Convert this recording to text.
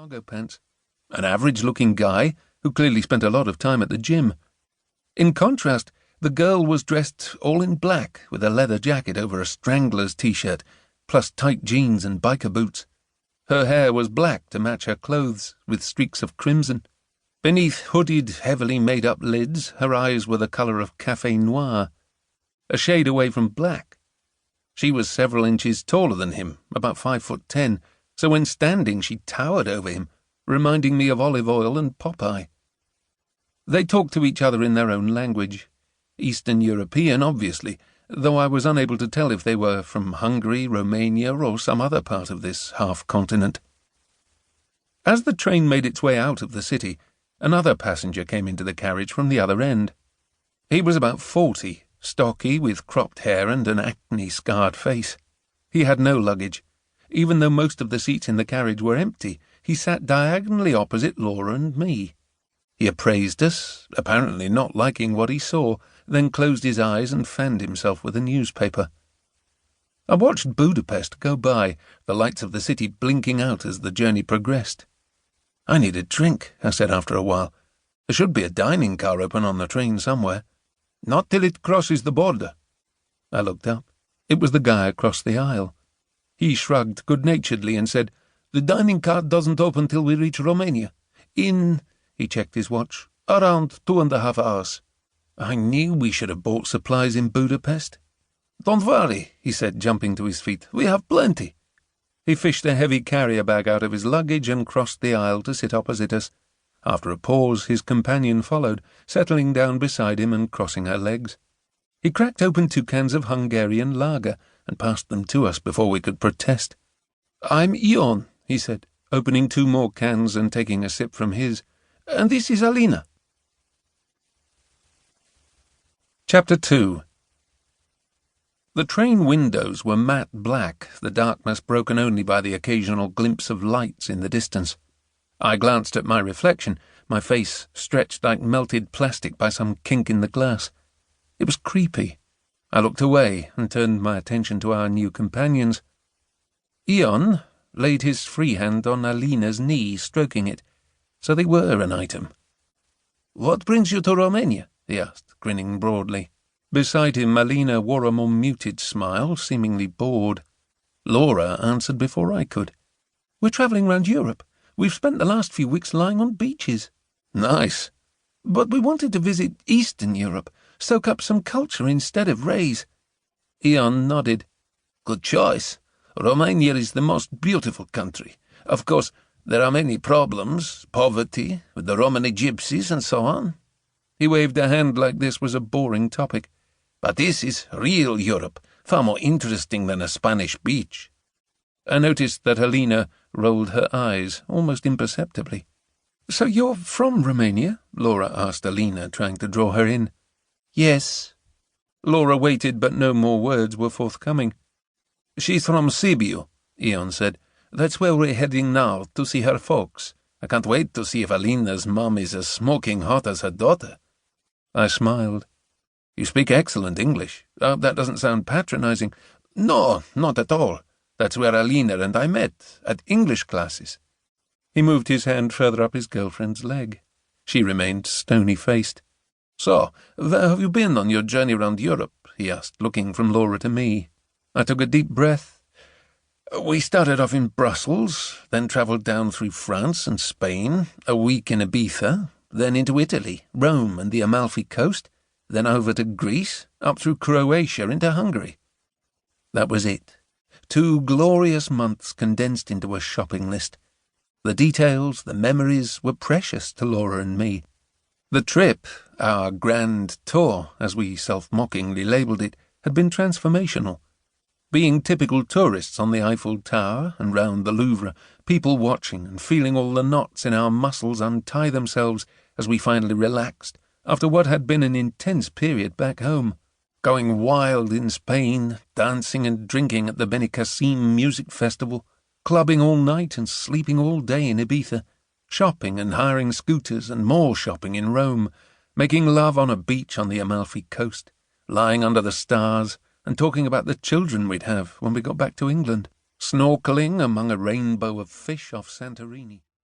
cargo pants. An average-looking guy who clearly spent a lot of time at the gym. In contrast, the girl was dressed all in black with a leather jacket over a Stranglers t-shirt, plus tight jeans and biker boots. Her hair was black to match her clothes, with streaks of crimson. Beneath hooded, heavily made-up lids, her eyes were the colour of café noir, a shade away from black. She was several inches taller than him, about 5'10", so when standing she towered over him, reminding me of Olive Oil and Popeye. They talked to each other in their own language, Eastern European, obviously, though I was unable to tell if they were from Hungary, Romania, or some other part of this half-continent. As the train made its way out of the city, another passenger came into the carriage from the other end. He was about 40, stocky, with cropped hair and an acne-scarred face. He had no luggage. Even though most of the seats in the carriage were empty, he sat diagonally opposite Laura and me. He appraised us, apparently not liking what he saw, then closed his eyes and fanned himself with a newspaper. I watched Budapest go by, the lights of the city blinking out as the journey progressed. "I need a drink," I said after a while. "There should be a dining car open on the train somewhere." "Not till it crosses the border." I looked up. It was the guy across the aisle. He shrugged good-naturedly and said, "The dining car doesn't open till we reach Romania. He checked his watch. "Around 2.5 hours. I knew we should have bought supplies in Budapest." "Don't worry," he said, jumping to his feet. "We have plenty." He fished a heavy carrier bag out of his luggage and crossed the aisle to sit opposite us. After a pause, his companion followed, settling down beside him and crossing her legs. He cracked open 2 cans of Hungarian lager and passed them to us before we could protest. "I'm Ion," he said, opening 2 more cans and taking a sip from his. "And this is Alina." Chapter 2. The train windows were matte black, the darkness broken only by the occasional glimpse of lights in the distance. I glanced at my reflection, my face stretched like melted plastic by some kink in the glass. It was creepy. I looked away and turned my attention to our new companions. Ion laid his free hand on Alina's knee, stroking it. So they were an item. "What brings you to Romania?" he asked, grinning broadly. Beside him, Alina wore a more muted smile, seemingly bored. Laura answered before I could. "We're travelling round Europe. We've spent the last few weeks lying on beaches." "Nice." "But we wanted to visit Eastern Europe, soak up some culture instead of rays." Ion nodded. "Good choice. Romania is the most beautiful country. Of course, there are many problems, poverty, with the Romani gypsies and so on." He waved a hand like this was a boring topic. "But this is real Europe, far more interesting than a Spanish beach." I noticed that Alina rolled her eyes, almost imperceptibly. "So you're from Romania?" Laura asked Alina, trying to draw her in. "Yes." Laura waited, but no more words were forthcoming. "She's from Sibiu," Ion said. "That's where we're heading now, to see her folks. I can't wait to see if Alina's mum is as smoking hot as her daughter." I smiled. "You speak excellent English. That doesn't sound patronizing." "No, not at all. That's where Alina and I met, at English classes." He moved his hand further up his girlfriend's leg. She remained stony-faced. "So, where have you been on your journey round Europe?" he asked, looking from Laura to me. I took a deep breath. "We started off in Brussels, then travelled down through France and Spain, a week in Ibiza, then into Italy, Rome and the Amalfi Coast, then over to Greece, up through Croatia into Hungary." That was it. 2 glorious months condensed into a shopping list. The details, the memories, were precious to Laura and me. The trip, our grand tour, as we self-mockingly labelled it, had been transformational. Being typical tourists on the Eiffel Tower and round the Louvre, people watching and feeling all the knots in our muscles untie themselves as we finally relaxed, after what had been an intense period back home. Going wild in Spain, dancing and drinking at the Benicassim Music Festival, clubbing all night and sleeping all day in Ibiza, shopping and hiring scooters and more shopping in Rome, making love on a beach on the Amalfi Coast, lying under the stars, and talking about the children we'd have when we got back to England, snorkelling among a rainbow of fish off Santorini.